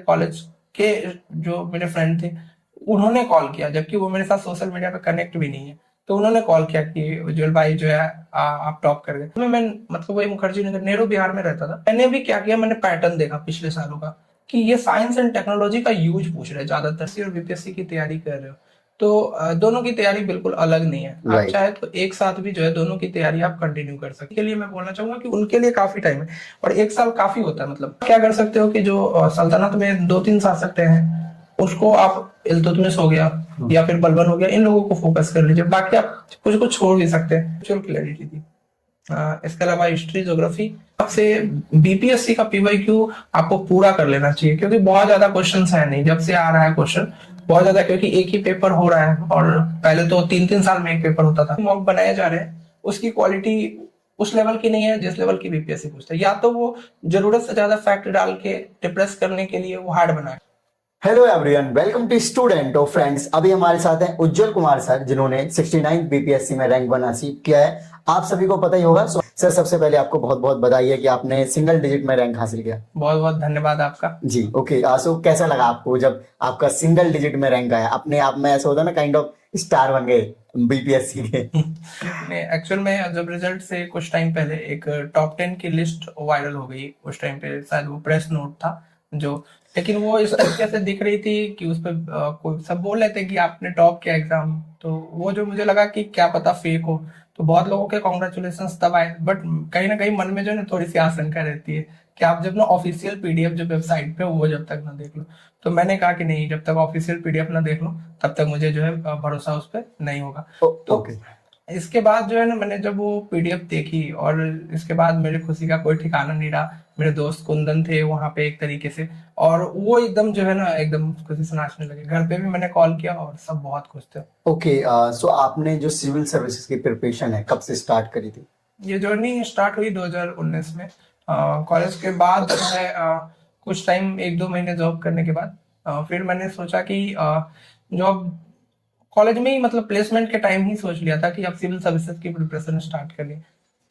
College के जो मेरे फ्रेंड थे उन्होंने कॉल किया, जबकि वो मेरे साथ सोशल मीडिया पे कनेक्ट भी नहीं है। तो उन्होंने कॉल किया कि उज्जवल भाई जो है आप टॉप कर गए। तो मैं मतलब वही मुखर्जी नगर नेहरू बिहार में रहता था। मैंने भी क्या किया, मैंने पैटर्न देखा पिछले सालों का कि ये साइंस एंड टेक्नोलॉजी का यूज पूछ रहे हैं ज्यादातर से, और बीपीएससी की तैयारी कर रहे हो तो दोनों की तैयारी बिल्कुल अलग नहीं है। आप राइट। चाहे तो एक साथ भी जो है दोनों की तैयारी आप कंटिन्यू कर सकते हैं। के लिए मैं बोलना चाहूंगा कि उनके लिए काफी टाइम है और एक साल काफी होता है। मतलब क्या कर सकते हो कि जो सल्तनत में 2-3 शासक हैं उसको आप इल्तुतमिश हो गया या फिर बलबन हो गया, इन लोगों को फोकस कर लीजिए। बाकी आप कुछ कुछ छोड़ भी सकते हैं। एक्चुअल क्लैरिटी थी। इसके अलावा हिस्ट्री, ज्योग्राफी आपसे बीपीएससी का पीवाईक्यू आपको पूरा कर लेना चाहिए, क्योंकि बहुत ज्यादा क्वेश्चन है नहीं। जब से आ रहा है क्वेश्चन बहुत ज्यादा, क्योंकि एक ही पेपर हो रहा है और पहले तो 3-3 साल में एक पेपर होता था। मॉक बनाए जा रहे हैं, उसकी क्वालिटी उस लेवल की नहीं है जिस लेवल की बीपीएससी पूछता है। या तो वो जरूरत से ज्यादा फैक्ट डाल के डिप्रेस करने के लिए वो हार्ड बनाए। Hello everyone, welcome to student of friends. अभी हमारे साथ हैं उज्जवल कुमार सर, जिन्होंने 69 बीपीएससी में रैंक बना अचीव किया है। आप सभी को पता ही होगा। सर, सबसे पहले आपको बहुत बहुत बधाई है कि आपने सिंगल डिजिट में रैंक हासिल किया। बहुत बहुत धन्यवाद आपका। जी, ओके। सो कैसा लगा आपको जब आपका सिंगल डिजिट में रैंक आया? अपने आप में ऐसा होता है ना, काइंड ऑफ स्टार बन गए बीपीएससी के। एक्चुअल में जब रिजल्ट से कुछ टाइम पहले एक टॉप 10 की लिस्ट वायरल हो गई। उस टाइम पे शायद वो प्रेस नोट था जो, लेकिन वो इस तरीके से दिख रही थी कि उस पर कोई सब बोल रहे थे कि आपने टॉप किया एग्जाम। तो वो जो मुझे लगा कि क्या पता फेक हो, तो बहुत लोगों के कॉन्ग्रेचुलेशन तब आए। बट कहीं ना कहीं मन में जो है ना थोड़ी सी आशंका रहती है कि आप जब ना ऑफिशियल पीडीएफ जो वेबसाइट पे वो जब तक ना देख लो। तो मैंने कहा कि नहीं, जब तक ऑफिशियल पीडीएफ ना देख लो तब तक मुझे जो है भरोसा उस पर नहीं होगा। तो ओके। इसके बाद जो है ना मैंने जब वो पीडीएफ देखी और इसके बाद मेरी खुशी का कोई ठिकाना नहीं रहा। मेरे दोस्त कुंदन थे वहां पे एक तरीके से, और वो एकदम जो है ना एकदम खुशी से नाचने लगे। घर पे भी मैंने कॉल किया और सब बहुत खुश थे। ओके। सो आपने जो सिविल सर्विसेज की प्रिपरेशन है कब से स्टार्ट करी थी? ये जर्नी स्टार्ट हुई 2019 में। कॉलेज के बाद जो है कुछ टाइम 1-2 महीने जॉब करने के बाद फिर मैंने सोचा कि जॉब कॉलेज में ही, मतलब प्लेसमेंट के टाइम ही सोच लिया था कि अब सिविल सर्विसेज की प्रिपरेशन स्टार्ट करें।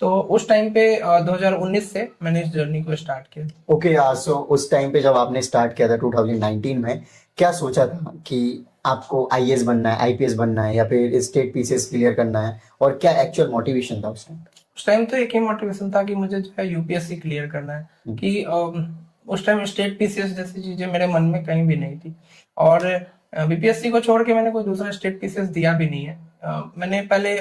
तो उस टाइम पे 2019 से मैंने इस जर्नी को स्टार्ट किया। ओके। सो उस टाइम पे जब आपने स्टार्ट किया था 2019 में, क्या सोचा था कि आपको आईएएस बनना है, आईपीएस बनना है, या फिर स्टेट पीसीएस क्लियर करना है, और क्या एक्चुअल मोटिवेशन था उस टाइम? उस टाइम तो एक ही मोटिवेशन था कि मुझे जो है यूपीएससी क्लियर करना है। कि उस टाइम स्टेट पीसीएस जैसी चीजें मेरे मन में कहीं भी नहीं थी, और बीपीएससी को छोड़ के मैंने कोई दूसरा स्टेट पीसीएस दिया भी नहीं है। मैंने पहले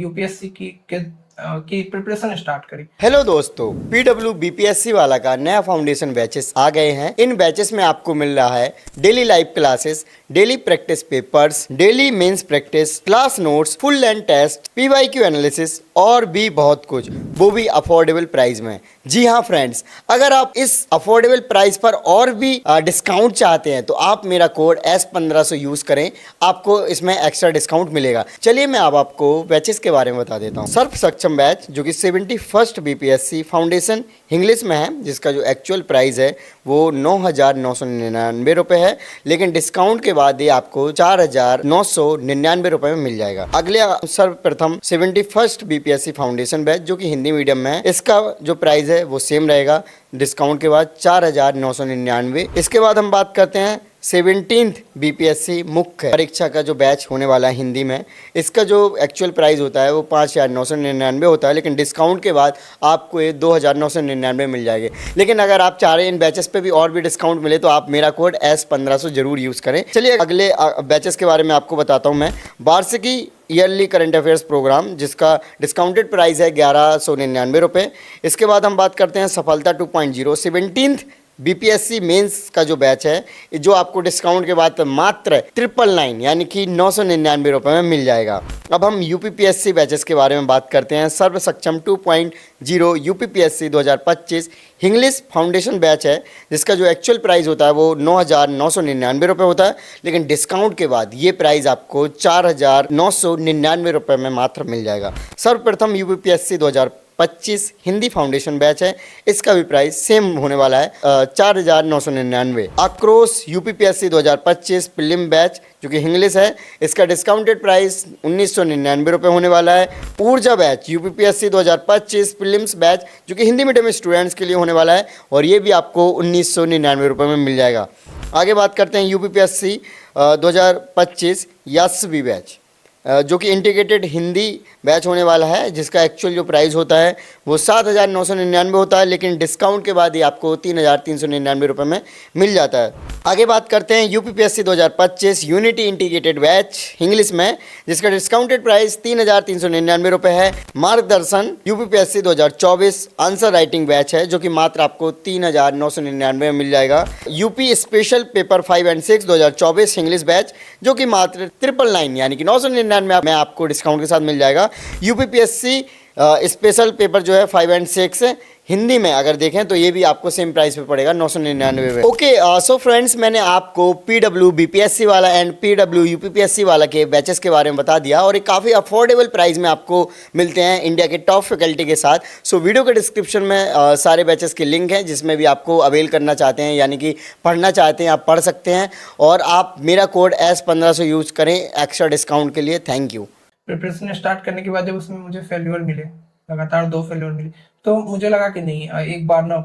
यूपीएससी की प्रिपरेशन स्टार्ट करी। हेलो दोस्तों, पीडब्ल्यू बीपीएससी वाला का नया फाउंडेशन बैचेस आ गए हैं। इन बैचेस में आपको मिल रहा है daily live classes, daily practice papers, daily mains practice, class notes, full length test, PYQ analysis और भी बहुत कुछ, वो भी अफोर्डेबल प्राइस में। जी हाँ फ्रेंड्स, अगर आप इस अफोर्डेबल प्राइस पर और भी डिस्काउंट चाहते हैं तो आप मेरा कोड S1500 यूज़ करें, आपको इसमें एक्स्ट्रा डिस्काउंट मिलेगा। चलिए मैं अब आपको बैचेस के बारे में बता देता हूँ। सर्व सक्षम बैच जो कि 71st बीपीएससी फाउंडेशन इंग्लिश में है, जिसका जो एक्चुअल प्राइस है वो 9,999 रुपये है, लेकिन डिस्काउंट के बाद ये आपको 4,999 रुपये में मिल जाएगा। अगले सर्वप्रथम 71st बीपीएससी फाउंडेशन बैच जो कि हिंदी मीडियम में है, इसका जो प्राइस है वो सेम रहेगा, डिस्काउंट के बाद 4,999। इसके बाद हम बात करते हैं 17th बीपीएससी मुख्य परीक्षा का जो बैच होने वाला है हिंदी में। इसका जो एक्चुअल प्राइस होता है वो 5,999 होता है, लेकिन डिस्काउंट के बाद आपको ये 2,999 मिल जाएंगे। लेकिन अगर आप चाह रहे हैं इन बैचेस पे भी और भी डिस्काउंट मिले तो आप मेरा कोड S1500 जरूर यूज़ करें। चलिए अगले बैचेस के बारे में आपको बताता हूँ मैं। वार्षिकी ईयरली करंट अफेयर्स प्रोग्राम, जिसका डिस्काउंटेड प्राइस है 1,199 रुपये। इसके बाद हम बात करते हैं सफलता 2.0 17th बीपीएससी मेंस का जो बैच है, जो आपको डिस्काउंट के बाद मात्र 999 यानी कि 999 रुपये में मिल जाएगा। अब हम यूपीपीएससी बैचेस के बारे में बात करते हैं। सर्व सक्षम 2.0 यूपीपीएससी 2025 इंग्लिश फाउंडेशन बैच है, जिसका जो एक्चुअल प्राइस होता है वो 9,999 रुपये होता है, लेकिन डिस्काउंट के बाद ये प्राइस आपको 4,999 रुपये में मात्र मिल जाएगा। सर्वप्रथम यूपीपीएससी 2025 हिंदी फाउंडेशन बैच है, इसका भी प्राइस सेम होने वाला है 4,999। आक्रोश यूपीपीएससी 2025 प्रीलिम बैच जो कि इंग्लिश है, इसका डिस्काउंटेड प्राइस 1,999 रुपये होने वाला है। ऊर्जा बैच यूपीपीएससी 2025 प्रीलिम्स बैच जो कि हिंदी मीडियम स्टूडेंट्स के लिए होने वाला है, और ये भी आपको 1,999 रुपये में मिल जाएगा। आगे बात करते हैं यूपीपीएससी 2025 यशवी बैच, जो कि इंटीग्रेटेड हिंदी बैच होने वाला है, जिसका एक्चुअल जो प्राइस होता है वो 7,999 होता है, लेकिन डिस्काउंट के बाद ये आपको 3,399 रुपये में मिल जाता है। आगे बात करते हैं UPPSC 2025 unity integrated batch English में, जिसका डिस्काउंटेड प्राइस 3,399 रुपये है। मार्गदर्शन यूपीपीएससी 2024 आंसर राइटिंग बैच है, जो कि मात्र आपको 3,999 में मिल जाएगा। UP special paper 5 and 6 2024 English batch, जो कि मात्र 999 यानी कि 999 में आपको डिस्काउंट के साथ मिल जाएगा। यूपीपीएससी स्पेशल पेपर जो है 5 एंड 6 हिंदी में अगर देखें तो ये भी आपको सेम प्राइस पे पड़ेगा 999 में। ओके, सो फ्रेंड्स, मैंने आपको पीडब्ल्यू बीपीएससी वाला एंड पीडब्ल्यू यूपीपीएससी वाला के बैचेस के बारे में बता दिया, और एक काफ़ी अफोर्डेबल प्राइस में आपको मिलते हैं इंडिया के टॉप फैकल्टी के साथ। सो वीडियो के डिस्क्रिप्शन में सारे बैचेस के लिंक हैं, जिसमें भी आपको अवेल करना चाहते हैं यानी कि पढ़ना चाहते हैं आप पढ़ सकते हैं, और आप मेरा कोड S1500 यूज करें एक्स्ट्रा डिस्काउंट के लिए। Thank you. प्रिपरेशन स्टार्ट करने के बाद जब उसमें मुझे फेल्यूर मिले, लगातार 2 फेल्यूर मिले, तो मुझे लगा कि नहीं, एक बार ना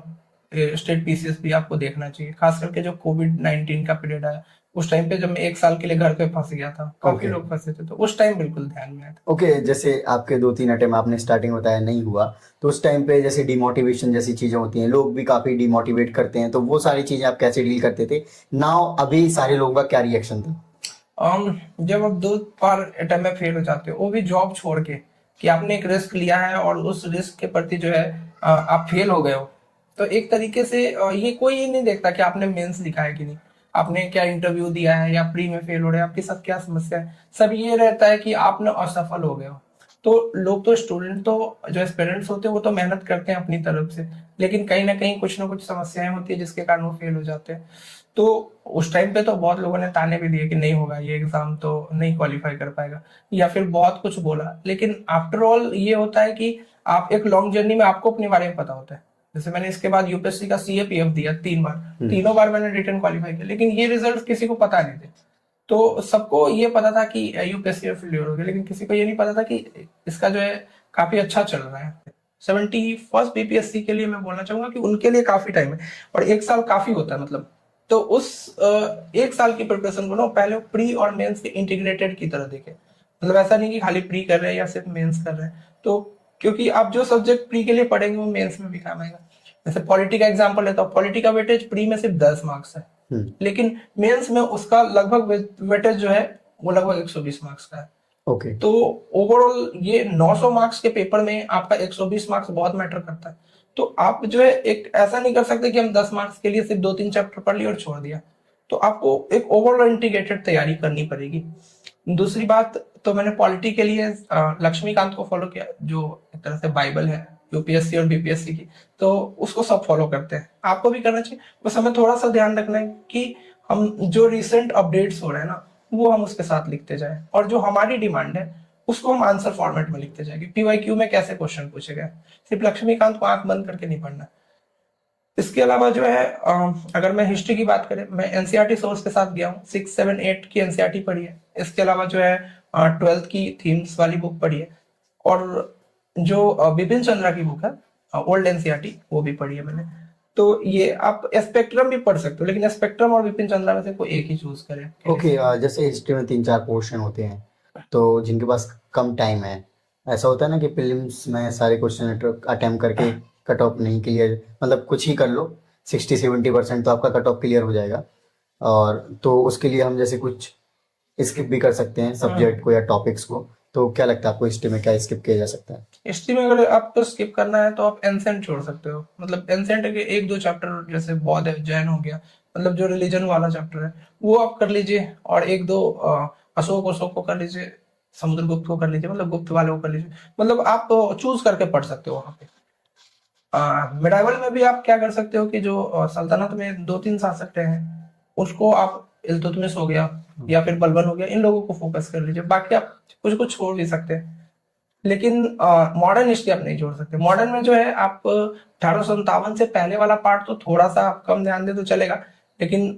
स्टेट पीसीएस भी आपको देखना चाहिए। खास करके जो कोविड-19 का पीरियड आया, उस टाइम पे जब मैं 1 साल के लिए घर पे फंस गया था, काफी लोग फंसे थे, तो उस टाइम बिल्कुल ध्यान में आया था। ओके, जैसे आपके 2-3 अटेम्प्ट आपने स्टार्टिंग बताया नहीं हुआ, तो उस टाइम पे जैसे डिमोटिवेशन जैसी चीज़ें होती हैं, लोग भी काफ़ी डिमोटिवेट करते हैं, तो वो सारी चीज़ें आप कैसे डील करते थे? नाउ अभी सारे लोगों का क्या रिएक्शन था? जब आप 2 बार अटेम्प्ट में फेल हो जाते हो, वो भी जॉब छोड़ के, कि आपने एक रिस्क लिया है और उस रिस्क के प्रति जो है आप फेल हो गए हो, तो एक तरीके से ये कोई ये नहीं देखता कि आपने मेंस दिखा है कि नहीं, आपने क्या इंटरव्यू दिया है या प्री में फेल हो रहे हैं, आपके साथ क्या समस्या है। सब ये रहता है कि आपने असफल हो गए हो। तो लोग तो स्टूडेंट तो जो पेरेंट्स होते हैं वो तो मेहनत करते हैं अपनी तरफ से, लेकिन कहीं ना कहीं कुछ ना कुछ समस्याएं होती है जिसके कारण वो फेल हो जाते हैं। तो उस टाइम पे तो बहुत लोगों ने ताने भी दिए कि नहीं होगा ये एग्जाम, तो नहीं क्वालिफाई कर पाएगा, या फिर बहुत कुछ बोला। लेकिन आफ्टर ऑल ये होता है कि आप एक लॉन्ग जर्नी में आपको अपने बारे में पता होता है। जैसे मैंने इसके बाद यूपीएससी का सीएपीएफ दिया 3 बार, तीनों बार मैंने रिटर्न क्वालिफाई किया, लेकिन ये रिजल्ट किसी को पता नहीं थे। तो सबको ये पता था कि यूपीएससी में फेलियर हो गया, लेकिन किसी को ये नहीं पता था कि इसका जो है काफी अच्छा चल रहा है। 71st बीपीएससी के लिए मैं बोलना चाहूंगा कि उनके लिए काफी टाइम है, और 1 साल काफी होता है। मतलब तो उस 1 साल की प्रिपरेशन को ना पहले प्री और मेंस के इंटीग्रेटेड की तरह देखे। मतलब ऐसा नहीं कि खाली प्री कर रहे हैं या सिर्फ मेंस कर रहे हैं, तो क्योंकि आप जो सब्जेक्ट प्री के लिए पढ़ेंगे वो मेंस में भी काम आएगा। जैसे पॉलिटी का एग्जांपल लेता हूँ, पॉलिटी का वेटेज प्री में सिर्फ 10 मार्क्स है, लेकिन मेंस में उसका लगभग वेटेज जो है वो लगभग 120 मार्क्स का है। ओके, तो ओवरऑल ये 900 मार्क्स के पेपर में आपका 120 मार्क्स बहुत मैटर करता है। तो आप जो है एक ऐसा नहीं कर सकते कि हम 10 मार्क्स के लिए सिर्फ 2-3 चैप्टर पढ़ लिए और छोड़ दिया। तो आपको एक ओवरऑल इंटीग्रेटेड तैयारी करनी पड़ेगी। दूसरी बात, तो मैंने पॉलिटी के लिए लक्ष्मीकांत को फॉलो किया, जो एक तरह से बाइबल है यूपीएससी और बीपीएससी की, तो उसको सब फॉलो करते हैं, आपको भी करना चाहिए। बस हमें थोड़ा सा ध्यान रखना है कि हम जो रिसेंट अपडेट्स हो रहे हैं ना, वो हम उसके साथ लिखते जाए, और जो हमारी डिमांड है उसको हम आंसर फॉर्मेट में लिखते जाएंगे। पीवाईक्यू में कैसे क्वेश्चन पूछे गए, सिर्फ लक्ष्मीकांत को आंख बंद करके नहीं पढ़ना। इसके अलावा जो है अगर मैं हिस्ट्री की बात करें, मैं एनसीईआरटी सोर्स के साथ गया हूँ, 6, 7, 8 की एनसीईआरटी पढ़ी है। इसके अलावा जो है 12th की थीम्स वाली बुक पढ़ी है, और जो बिपिन चंद्रा की बुक है ओल्ड एनसीईआरटी, वो भी पढ़ी है मैंने। तो ये आप स्पेक्ट्रम भी पढ़ सकते हो, लेकिन स्पेक्ट्रम और बिपिन चंद्रा में से कोई एक ही चूज करें। ओके, जैसे हिस्ट्री में 3-4 पोर्शन होते हैं, तो जिनके पास कम टाइम है, ऐसा होता है ना कि प्रीलिम्स में सारे क्वेश्चन अटेम्प्ट करके कट ऑफ नहीं क्लियर, मतलब कुछ ही कर लो 60-70% तो आपका कट ऑफ क्लियर हो जाएगा, और तो उसके लिए हम जैसे कुछ स्किप भी कर सकते हैं सब्जेक्ट को या टॉपिक्स को। तो क्या लगता है आपको हिस्ट्री में क्या स्किप किया जा सकता है? हिस्ट्री में अगर आपको स्किप करना है तो आप एंसेंट छोड़ सकते हो। मतलब एंसेंट के 1-2 चैप्टर, जैसे बौद्ध है, जैन हो गया, मतलब जो रिलीजन वाला चैप्टर है वो आप कर लीजिए, और 1-2 अशोक को कर लीजिए, समुद्रगुप्त को कर लीजिए, मतलब गुप्त वाले को कर लीजिए। मतलब आप चूज करके पढ़ सकते हो वहां पे। मिडाइवल में भी आप क्या कर सकते हो कि जो सल्तनत में 2-3 शासक रहे हैं, उसको आप इल्तुतमिश हो गया या फिर बलबन हो गया, इन लोगों को फोकस कर लीजिए। बाकी आप कुछ कुछ छोड़ भी सकते हैं, लेकिन मॉडर्न हिस्ट्री आप नहीं छोड़ सकते। मॉडर्न में जो है आप 1857 से पहले वाला पार्ट तो थोड़ा सा आप कम ध्यान दे तो चलेगा, लेकिन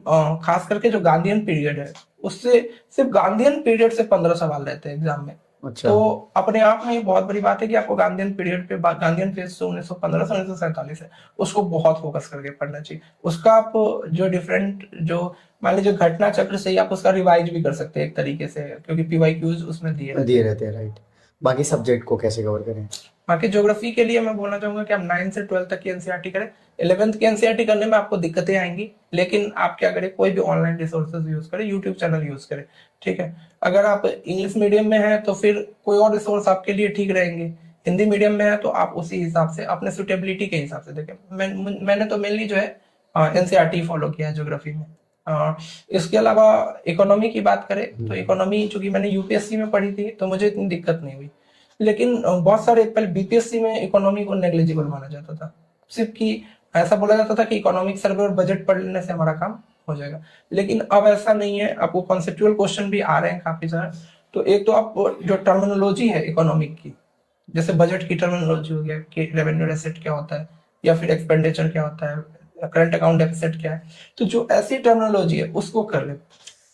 खास करके जो गांधीयन पीरियड है, उससे सिर्फ गांधीयन पीरियड से 15 सवाल रहते हैं एग्जाम में। अच्छा। तो अपने आप में ये बहुत बड़ी बात है कि आपको गांधीयन पीरियड पे, गांधीयन फेज से 1915 से 1947 है, उसको बहुत फोकस करके पढ़ना चाहिए। उसका आप जो डिफरेंट जो मान लीजिए घटना चक्र से ही आप उसका रिवाइज भी कर सकते हैं एक तरीके से, क्योंकि पीवाईक्यूज उसमें दिए रहते दिए रहते हैं, राइट। बाकी सब्जेक्ट को कैसे कवर करें? बाकी ज्योग्राफी के लिए मैं बोलना चाहूंगा कि आप 9 से 12 तक की एनसीईआरटी करें। 11th की एनसीईआरटी करने में आपको दिक्कतें आएंगी, लेकिन आप क्या करें, कोई भी ऑनलाइन रिसोर्सेज यूज करें, यूट्यूब चैनल यूज करें, ठीक है। अगर आप इंग्लिश मीडियम में है तो फिर कोई और रिसोर्स आपके लिए ठीक रहेंगे। हिंदी मीडियम में है तो आप उसी हिसाब से अपने सुटेबिलिटी के हिसाब से देखें। मैंने तो मेनली जो है एनसीईआरटी फॉलो किया है ज्योग्राफी में। इसके अलावा इकोनॉमी की बात करें तो इकोनॉमी चूंकि मैंने यूपीएससी में पढ़ी थी तो मुझे इतनी दिक्कत नहीं हुई, लेकिन बहुत सारे पहले बीपीएससी में इकोनॉमी को नेग्लिजिबल माना जाता था। सिर्फ कि ऐसा बोला जाता था कि इकोनॉमिक सर्वे और बजट पढ़ लेने से हमारा काम हो जाएगा, लेकिन अब ऐसा नहीं है। आपको कॉन्सेप्चुअल क्वेश्चन भी आ रहे हैं काफी सारे। तो एक तो आप जो टर्मिनोलॉजी है इकोनॉमिक की, जैसे बजट की टर्मिनोलॉजी हो गया कि रेवेन्यू डेफिसिट क्या होता है, या फिर एक्सपेंडिचर क्या होता है, करंट अकाउंट डेफिसिट क्या है, तो जो ऐसी टर्मिनोलॉजी है उसको कर ले।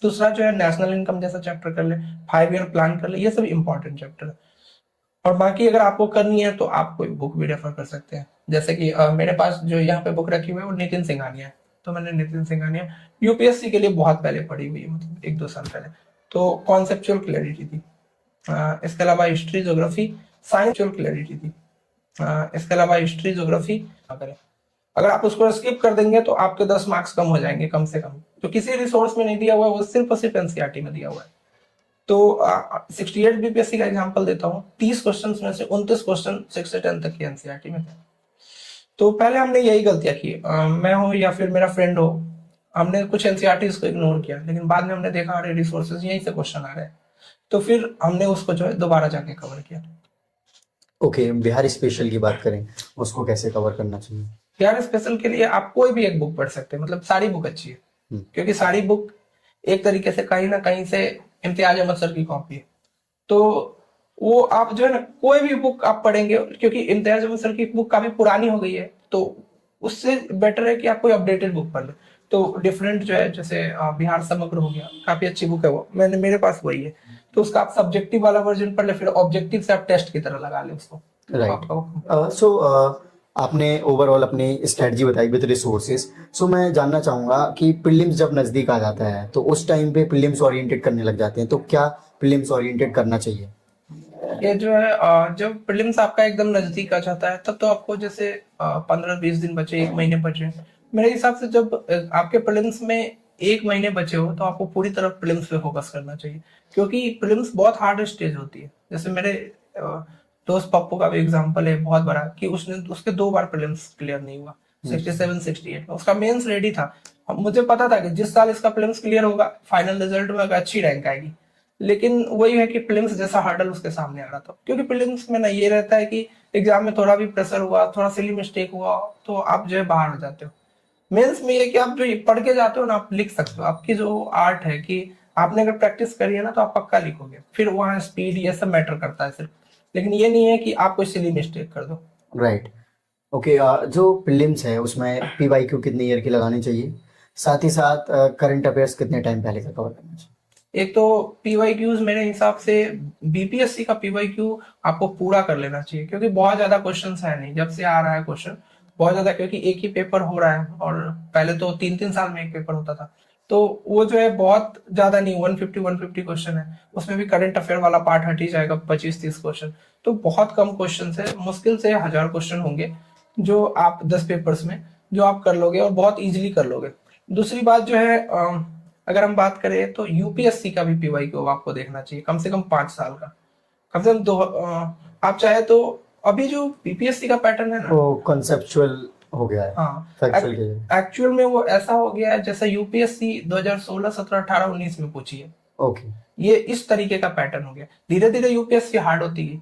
दूसरा जो है नेशनल इनकम जैसा चैप्टर कर ले, 5 ईयर प्लान कर ले, ये सब इंपॉर्टेंट चैप्टर है। और बाकी अगर आपको करनी है तो आप कोई बुक भी रेफर कर सकते हैं, जैसे कि मेरे पास जो यहाँ पे बुक रखी हुई है वो नितिन सिंघानिया है। तो मैंने नितिन सिंघानिया यूपीएससी के लिए बहुत पहले पढ़ी हुई है, मतलब 1-2 साल पहले। तो कॉन्सेप्चुअल क्लैरिटी थी। इसके अलावा हिस्ट्री ज्योग्राफी साइंसुअल क्लैरिटी थी। इसके अलावा हिस्ट्री ज्योग्राफी करें, अगर आप उसको स्किप कर देंगे तो आपके 10 मार्क्स कम हो जाएंगे कम से कम। तो किसी रिसोर्स में नहीं दिया हुआ है, वो सिर्फ और सिर्फ एनसीईआरटी में दिया हुआ है। तो 68 बीपीएससी का एग्जांपल देता हूँ, 30 क्वेश्चन में से 29 क्वेश्चन 6 से 10 तक की एनसीईआरटी में थे। तो पहले हमने यही गलतियां की, मैं हो या फिर मेरा फ्रेंड हो, हमने कुछ एनसीईआरटी को इग्नोर किया, लेकिन बाद में हमने देखा अरे रिसोर्सेज यहीं से क्वेश्चन आ रहे हैं, तो फिर हमने उसको जो है दोबारा जाके कवर किया। ओके, बिहार स्पेशल की बात करें, उसको कैसे कवर करना चाहिए? बिहार स्पेशल के लिए आप कोई भी एक बुक पढ़ सकते हैं, मतलब सारी बुक अच्छी है, क्योंकि सारी बुक एक तरीके से कहीं ना कहीं से इम्तियाज अहमद सर की कॉपी है। तो वो आप जो है ना कोई भी बुक आप पढ़ेंगे, क्योंकि इम्तियाज अहमद सर की बुक काफी पुरानी हो गई है, तो उससे बेटर है कि आप कोई अपडेटेड बुक पढ़ ले। तो डिफरेंट जो है, जैसे बिहार समग्र हो गया, काफी अच्छी बुक है वो, मेरे पास वही है। तो उसका आप सब्जेक्टिव वाला वर्जन पढ़ ले, फिर ऑब्जेक्टिव से आप टेस्ट की तरह लगा ले उसको। राइट। सो आपने ओवरऑल अपनी स्ट्रेटजी बताई विद रिसोर्सेज। सो मैं जानना चाहूंगा कि प्रीलिम्स जब नजदीक आ जाता है तो उस टाइम पे प्रीलिम्स ओरिएंटेड करने लग जाते हैं, तो क्या प्रीलिम्स ओरिएंटेड करना चाहिए? ये जो है जब प्रीलिम्स आपका एकदम नजदीक आ जाता है तब तो आपको जैसे 15-20 दिन बचे, 1 महीने बचे, मेरे हिसाब से जब आपके प्रीलिम्स में 1 महीने बचे हो तो आपको पूरी तरह प्रीलिम्स पे फोकस करना चाहिए, क्योंकि प्रीलिम्स बहुत हार्ड स्टेज होती है। जैसे मेरे दोस्त पप्पू का भी एग्जांपल है बहुत बड़ा, कि उसके 2 बार प्रीलिम्स क्लियर नहीं हुआ, 67 68 में। उसका मेंस रेडी था, मुझे पता था कि जिस साल इसका प्रीलिम्स क्लियर होगा फाइनल रिजल्ट में अच्छी रैंक आएगी, लेकिन वही है कि प्रीलिम्स जैसा हर्डल उसके सामने आ रहा था। क्योंकि प्रीलिम्स में ना ये रहता है कि एग्जाम में थोड़ा भी प्रेशर हुआ, थोड़ा सिली मिस्टेक हुआ तो आप जो है बाहर हो जाते हो। मेंस में ये कि आप जो पढ़ के जाते हो ना, आप लिख सकते हो। आपकी जो आर्ट है कि आपने अगर प्रैक्टिस करी है ना तो आप पक्का लिखोगे, फिर वहाँ स्पीड ये सब मैटर करता है सिर्फ, लेकिन ये नहीं है कि आप कोई सिली मिस्टेक कर दो। राइट। ओके, जो प्रीलिम्स है उसमें पीवाईक्यू कितने ईयर की लगानी चाहिए, साथ ही साथ करंट अफेयर्स कितने टाइम पहले का कवर करना चाहिए? एक तो पीवाईक्यूज मेरे हिसाब से बीपीएससी का पीवाईक्यू आपको पूरा कर लेना चाहिए, क्योंकि बहुत ज्यादा क्वेश्चंस है नहीं, जब से आ रहा है क्वेश्चन बहुत ज्यादा, क्योंकि एक ही पेपर हो रहा है और पहले तो 3-3 साल में एक पेपर होता था। तो वो जो है बहुत ज्यादा नहीं, 150 क्वेश्चन है, उसमें भी करंट अफेयर वाला पार्ट हट ही जाएगा, 25-30 क्वेश्चन। तो बहुत कम क्वेश्चन है, मुश्किल से 1000 क्वेश्चन होंगे जो आप 10 पेपर्स में जो आप कर लोगे और बहुत इजीली कर लोगे। दूसरी बात जो है, अगर हम बात करें तो यूपीएससी का भी पीवाईक्यू आपको देखना चाहिए, कम से कम 5 साल का, कम से कम 2। आप चाहे तो अभी जो बीपीएससी का पैटर्न है ना, वो कॉन्सेप्चुअल हो गया है। हाँ, फैक्चुअल के एक्चुअल में वो ऐसा हो गया है जैसा यूपीएससी 2016, 17, 18, 19 में पूछी है। ओके। ये इस तरीके का पैटर्न हो गया, धीरे धीरे यूपीएससी हार्ड होती गई।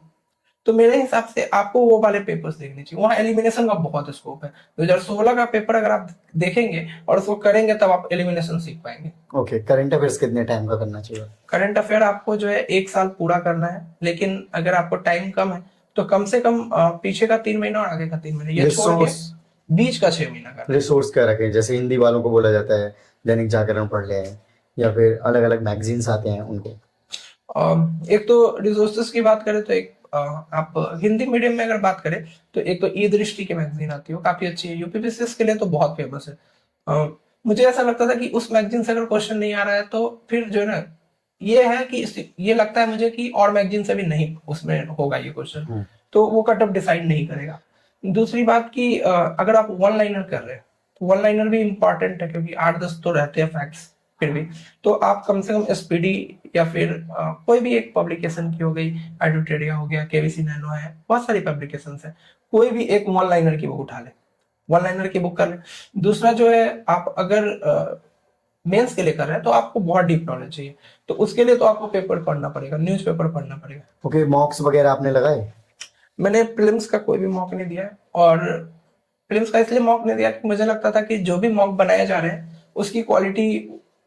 तो मेरे हिसाब से आपको वो वाले पेपर्स देखने चाहिए, वहाँ एलिमिनेशन का बहुत स्कोप है। 2016 का पेपर अगर आप देखेंगे और उसको करेंगे तब आप एलिमिनेशन सीख पाएंगे। ओके, करंट अफेयर्स कितने टाइम का करना चाहिए? करंट अफेयर आपको जो है 1 साल पूरा करना है, लेकिन अगर आपको टाइम कम है तो कम से कम पीछे का 3 महीना और आगे का 3 महीना, ये छोड़ के बीच का 6 महीना का रिसोर्स क्या रखें? जैसे हिंदी वालों को बोला जाता है दैनिक जागरण पढ़ ले, या फिर अलग अलग मैगजीन्स आते हैं उनको। एक तो रिसोर्सेज की बात करें तो एक आप हिंदी मीडियम में अगर बात करें तो एक तो ई दृष्टि की मैगजीन आती है, वो काफी अच्छी है, यूपीपीसीएस के लिए तो बहुत फेमस है। मुझे ऐसा लगता था कि उस मैगजीन से अगर क्वेश्चन नहीं आ रहा है तो फिर जो है ना, ये है कि ये लगता है मुझे कि और मैगजीन से भी नहीं उसमें होगा ये क्वेश्चन, तो वो कट ऑफ डिसाइड नहीं करेगा। दूसरी बात कि अगर आप वन लाइनर कर रहे हैं तो वन लाइनर भी इम्पॉर्टेंट है, क्योंकि 8-10 तो रहते हैं फैक्ट्स फिर भी। तो आप कम से कम एसपीडी या फिर कोई भी एक पब्लिकेशन की हो गई, एडुटेरिया हो गया, केवीसी नैनो है, बहुत सारी पब्लिकेशन है, कोई भी एक वन लाइनर की बुक उठा ले, वन लाइनर की बुक कर ले। दूसरा जो है, आप अगर मेंस के लिए कर रहे हैं तो आपको बहुत डीप नॉलेज चाहिए, तो उसके लिए तो आपको पेपर पढ़ना पड़ेगा, न्यूज़पेपर पढ़ना पड़ेगा। ओके, मॉक्स वगैरह आपने लगाए? मैंने प्रीलिम्स का कोई भी मॉक नहीं दिया है, और प्रीलिम्स का इसलिए मॉक नहीं दिया कि मुझे लगता था कि जो भी मॉक बनाए जा रहे हैं उसकी क्वालिटी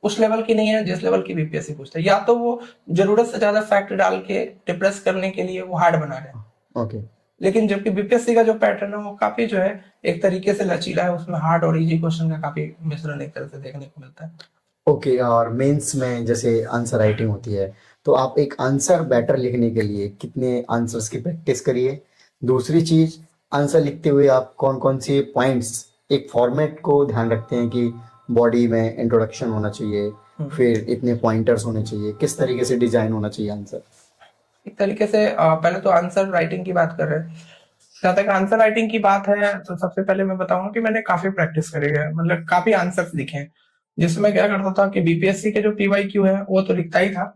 उस लेवल की नहीं है जिस लेवल की बीपीएससी पूछता है। या तो वो जरूरत से ज्यादा फैक्ट डाल के डिप्रेस करने के लिए वो हार्ड बना रहे हैं, ओके। लेकिन जबकि बीपीएससी का जो पैटर्न है वो काफी जो है एक तरीके से लचीला है, उसमें हार्ड और इजी क्वेश्चन का काफी मिश्रण एक तरह से देखने को मिलता है। ओके, और मेंस में जैसे आंसर राइटिंग होती है, तो आप एक आंसर बेटर लिखने के लिए कितने आंसर्स की प्रैक्टिस करिए? दूसरी चीज, आंसर लिखते हुए आप कौन कौन से पॉइंट्स, एक फॉर्मेट को ध्यान रखते हैं कि बॉडी में इंट्रोडक्शन होना चाहिए, फिर इतने पॉइंटर्स होने चाहिए, किस तरीके से डिजाइन होना चाहिए आंसर? एक तरीके से पहले तो आंसर राइटिंग की बात कर रहे हैं। जहाँ तक आंसर राइटिंग की बात है तो सबसे पहले मैं बताऊंगा कि मैंने काफी प्रैक्टिस करी है, मतलब काफी आंसर्स लिखे हैं, जिसमें क्या करता था कि बीपीएससी के जो पीवाईक्यू है वो तो लिखता ही था,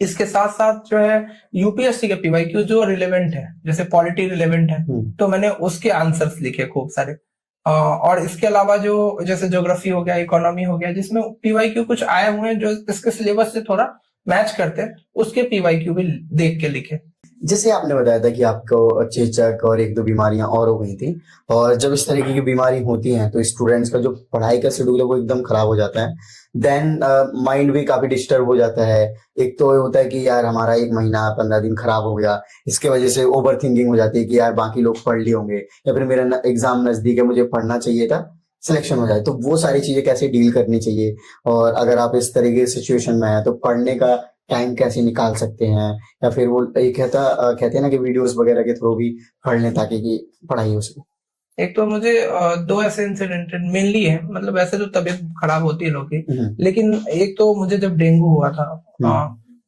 इसके साथ साथ जो है यूपीएससी के पीवाईक्यू जो रिलेवेंट है, जैसे पॉलिटी रिलेवेंट है, तो मैंने उसके आंसर्स लिखे खूब सारे। और इसके अलावा जो जैसे ज्योग्राफी हो गया, इकोनॉमी हो गया, जिसमें पीवाईक्यू कुछ आए हुए हैं जो इसके सिलेबस से थोड़ा मैच करते हैं, उसके पीवाईक्यू भी देख के लिखे। जैसे आपने बताया था कि आपको चेचक और एक दो बीमारियां और हो गई थी, और जब इस तरीके की बीमारी होती हैं तो स्टूडेंट्स का जो पढ़ाई का शेड्यूल है वो एकदम खराब हो जाता है, देन माइंड भी काफी डिस्टर्ब हो जाता है। एक तो ये होता है कि यार हमारा 1 महीना 15 दिन खराब हो गया, इसके वजह से ओवर थिंकिंग हो जाती है कि यार बाकी लोग पढ़ लिए होंगे, या फिर मेरा एग्जाम नजदीक है, मुझे पढ़ना चाहिए था, सिलेक्शन हो जाए। तो वो सारी चीजें कैसे डील करनी चाहिए, और अगर आप इस तरीके की सिचुएशन में हैं तो पढ़ने का टाइम कैसे निकाल सकते हैं, या फिर वो कहते हैं ना कि वीडियोस वगैरह के थ्रू भी पढ़ लें ताकि कि पढ़ाई हो सके? एक तो मुझे दो ऐसे इंसिडेंट मेनली है, मतलब ऐसे तो तबीयत खराब होती है लोगों की, लेकिन एक तो मुझे जब डेंगू हुआ था,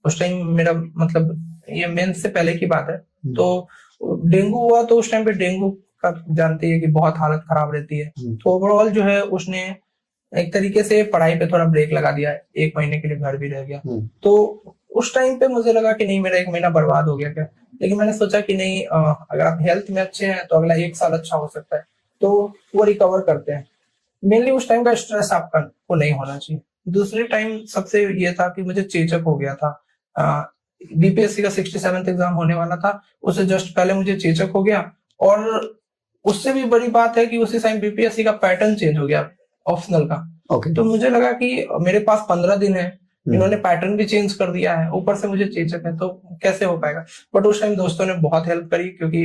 उस टाइम मेरा मतलब ये मेंस से पहले की बात है, तो डेंगू हुआ, तो उस टाइम पे डेंगू का जानती है कि बहुत हालत खराब रहती है, तो ओवरऑल जो है उसने एक तरीके से पढ़ाई पे थोड़ा ब्रेक लगा दिया, 1 महीने के लिए घर भी रह गया। तो उस टाइम पे मुझे लगा कि नहीं, मेरा 1 महीना बर्बाद हो गया क्या, लेकिन मैंने सोचा कि नहीं, अगर आप हेल्थ में अच्छे हैं तो अगला 1 साल अच्छा हो सकता है, तो वो रिकवर करते हैं। मेनली उस टाइम का स्ट्रेस आपका को नहीं होना चाहिए। दूसरे टाइम सबसे ये था कि मुझे चेचक हो गया था, बीपीएससी का 67th एग्जाम होने वाला था, उससे जस्ट पहले मुझे चेचक हो गया, और उससे भी बड़ी बात है कि उसी टाइम बीपीएससी का पैटर्न चेंज हो गया ऑप्शनल का। तो मुझे लगा कि मेरे पास 15 दिन है, इन्होंने पैटर्न भी चेंज कर दिया है, ऊपर से मुझे चेचक है, तो कैसे हो पाएगा। बट उस टाइम दोस्तों ने बहुत हेल्प करी, क्योंकि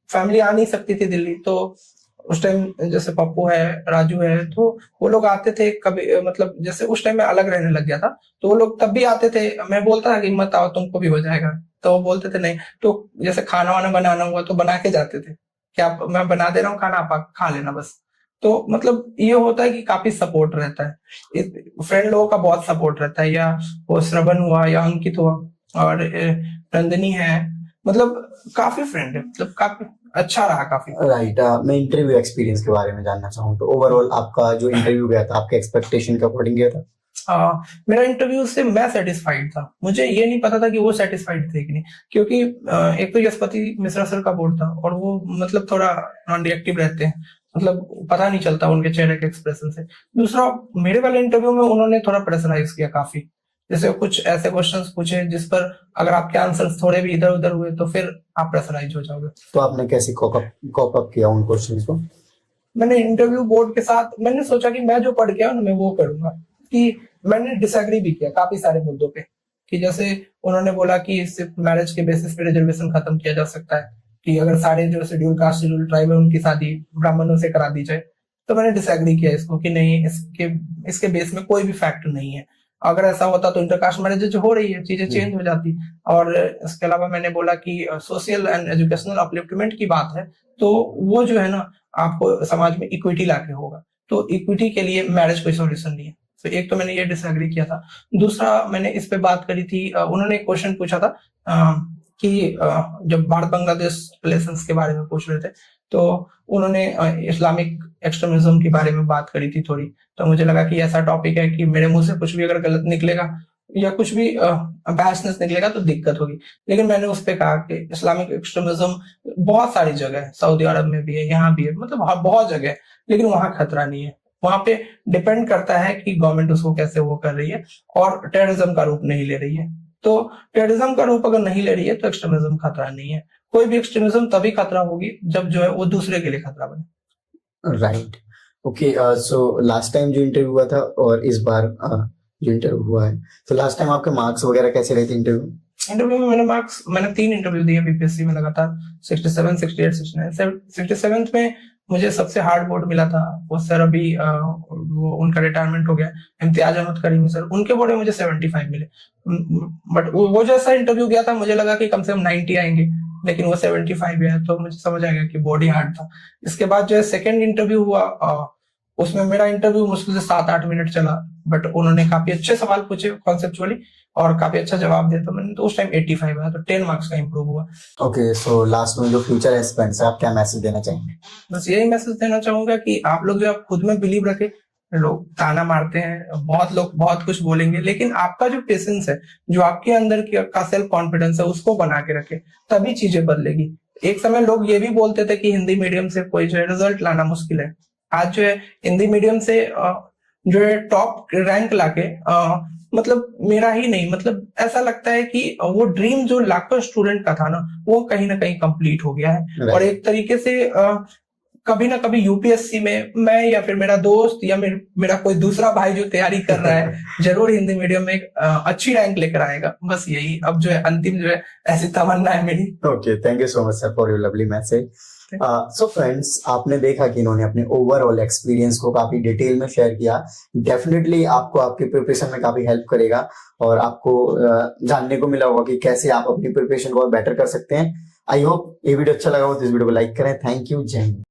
फैमिली आ नहीं सकती थी दिल्ली, तो उस टाइम जैसे पप्पू है, राजू है, तो वो लोग आते थे कभी, मतलब जैसे उस टाइम में अलग रहने लग गया था, तो वो लोग तब भी आते थे। मैं बोलता था कि मत आओ, तुमको भी हो जाएगा, तो वो बोलते थे नहीं। तो जैसे खाना वाना बनाना हुआ तो बना के जाते थे कि आप, मैं बना दे रहा हूँ खाना, आप खा लेना बस। तो मतलब ये होता है कि काफी सपोर्ट रहता है, फ्रेंड लोगों का बहुत सपोर्ट रहता है, या वो श्रवण हुआ या अंकित हुआ और नंदिनी है, मतलब काफी फ्रेंड है, मतलब काफी अच्छा रहा काफी। राइट। मैं इंटरव्यू एक्सपीरियंस के बारे में जानना चाहूँ तो ओवरऑल आपका जो इंटरव्यू गया था आपके एक्सपेक्टेशन के अकॉर्डिंग गया था? मेरा इंटरव्यू से मैं सेटिस्फाइड था, मुझे ये नहीं पता था कि वो सेटिस्फाइड थे कि नहीं, क्योंकि एक तो यशपति मिश्रा सर का बोर्ड था, और वो मतलब थोड़ा नॉन रिएक्टिव रहते हैं, मतलब पता नहीं चलता उनके चेहरे के एक्सप्रेशन से। दूसरा, मेरे वाले इंटरव्यू में उन्होंने थोड़ा प्रेशराइज किया काफी, जैसे कुछ ऐसे क्वेश्चंस पूछे जिस पर अगर आपके आंसर्स थोड़े भी इधर उधर हुए तो फिर आप प्रेशराइज हो जाओगे। तो आपने कैसे कॉप अप किया उन क्वेश्चंस को? मैंने इंटरव्यू बोर्ड के साथ मैंने सोचा कि मैं जो पढ़ के आया मैं वो करूंगा, कि मैंने डिसएग्री भी किया काफी सारे मुद्दों पे, कि जैसे उन्होंने बोला कि सिर्फ मैरिज के बेसिस पे रिजर्वेशन खत्म किया जा सकता है, कि अगर सारे जो शेड्यूल कास्ट शेड्यूल ट्राइब है उनकी शादी ब्राह्मणों से करा दी जाए, तो मैंने डिसएग्री किया इसको कि नहीं, इसके बेस में कोई भी फैक्ट नहीं है। अगर ऐसा होता तो इंटरकास्ट मैरिज हो रही है, चीजें चेंज हो जाती। और इसके अलावा मैंने बोला कि सोशल एंड एजुकेशनल अपलिफ्टमेंट की बात है, तो वो जो है ना आपको समाज में इक्विटी लाके होगा, तो इक्विटी के लिए मैरिज कोई सॉल्यूशन नहीं है। तो एक तो मैंने ये डिसएग्री किया था। दूसरा मैंने इस पे बात करी थी, उन्होंने एक क्वेश्चन पूछा था कि जब भारत बांग्लादेश रिलेशंस के बारे में पूछ रहे थे, तो उन्होंने इस्लामिक एक्सट्रीमिज्म के बारे में बात करी थी थोड़ी। तो मुझे लगा कि ऐसा टॉपिक है कि मेरे मुंह से कुछ भी अगर गलत निकलेगा या कुछ भी बहसनेस निकलेगा तो दिक्कत होगी। लेकिन मैंने उस पे कहा कि इस्लामिक एक्सट्रीमिज्म बहुत सारी जगह है, सऊदी अरब में भी है, यहाँ भी है, मतलब बहुत जगह है, लेकिन वहां खतरा नहीं है। वहां पे डिपेंड करता है कि गवर्नमेंट उसको कैसे वो कर रही है और टेररिज्म का रूप नहीं ले रही है। तो टेररिज्म का रूप अगर नहीं ले रही है तो एक्सट्रीमिज्म खतरा नहीं है। कोई भी एक्सट्रीमिज्म तभी खतरा होगी जब जो है वो दूसरे के लिए खतरा बने। Right, okay. So last time जो इंटरव्यू हुआ था और इस बार जो इंटरव्यू हुआ है, तो लास्ट टाइम आपके मार्क्स वगैरह कैसे रहे थे इंटरव्यू में? मैंने 3 इंटरव्यू दिए बीपीएससी में लगातार, 67, 68, 69। 67th में मुझे सबसे हार्ड बोर्ड मिला था, वो सर अभी वो उनका रिटायरमेंट हो गया, इम्तियाज अहमद करीम सर, उनके बोर्ड में मुझे 75 मिले। बट वो जैसा इंटरव्यू गया था मुझे लगा कि कम से कम 90 आएंगे, लेकिन वो 75 गया, तो मुझे समझ आ गया कि बॉडी हार्ड था। इसके बाद जो है सेकेंड इंटरव्यू हुआ, उसमें मेरा इंटरव्यू मुश्किल से 7-8 मिनट चला, बट उन्होंने काफी अच्छे सवाल पूछे कॉन्सेप्चुअली और काफी अच्छा जवाब दिया, तो मैंने तो उस टाइम 85 आया, तो 10 मार्क्स का इंप्रूव हुआ। ओके, सो लास्ट में जो फ्यूचर एस्पिरेंट्स है, आप क्या मैसेज देना चाहेंगे? बस यही मैसेज देना चाहूंगा कि आप लोग जो आप खुद में बिलीव रखें। लोग ताना मारते हैं, बहुत लोग बहुत कुछ बोलेंगे, लेकिन आपका जो पेशेंस है, जो आपके अंदर का सेल्फ कॉन्फिडेंस है, उसको बना के रखे, तभी चीजें बदलेगी। एक समय लोग ये भी बोलते थे कि हिंदी मीडियम से कोई जो है रिजल्ट लाना मुश्किल है। आज जो है हिंदी मीडियम से जो है टॉप रैंक लाके मतलब मेरा ही नहीं, मतलब ऐसा लगता है कि वो ड्रीम जो लाखों स्टूडेंट का था ना, वो कहीं ना कहीं कंप्लीट हो गया है। और एक तरीके से कभी ना कभी यूपीएससी में मैं या फिर मेरा दोस्त या मेरा कोई दूसरा भाई जो तैयारी कर रहा है जरूर हिंदी मीडियम में अच्छी रैंक लेकर आएगा। बस यही अब जो है अंतिम जो है ऐसी तमन्ना है मेरी। Okay, thank you so much sir for your lovely message. So friends, आपने देखा कि इन्होंने अपने ओवरऑल एक्सपीरियंस को काफी डिटेल में शेयर किया। डेफिनेटली आपको आपके प्रिपरेशन में काफी हेल्प करेगा और आपको जानने को मिला होगा कि कैसे आप अपनी प्रिपरेशन को और बेटर कर सकते हैं। आई होप ये वीडियो अच्छा लगा हो तो इस वीडियो को लाइक करें। थैंक यू, जय हिंद।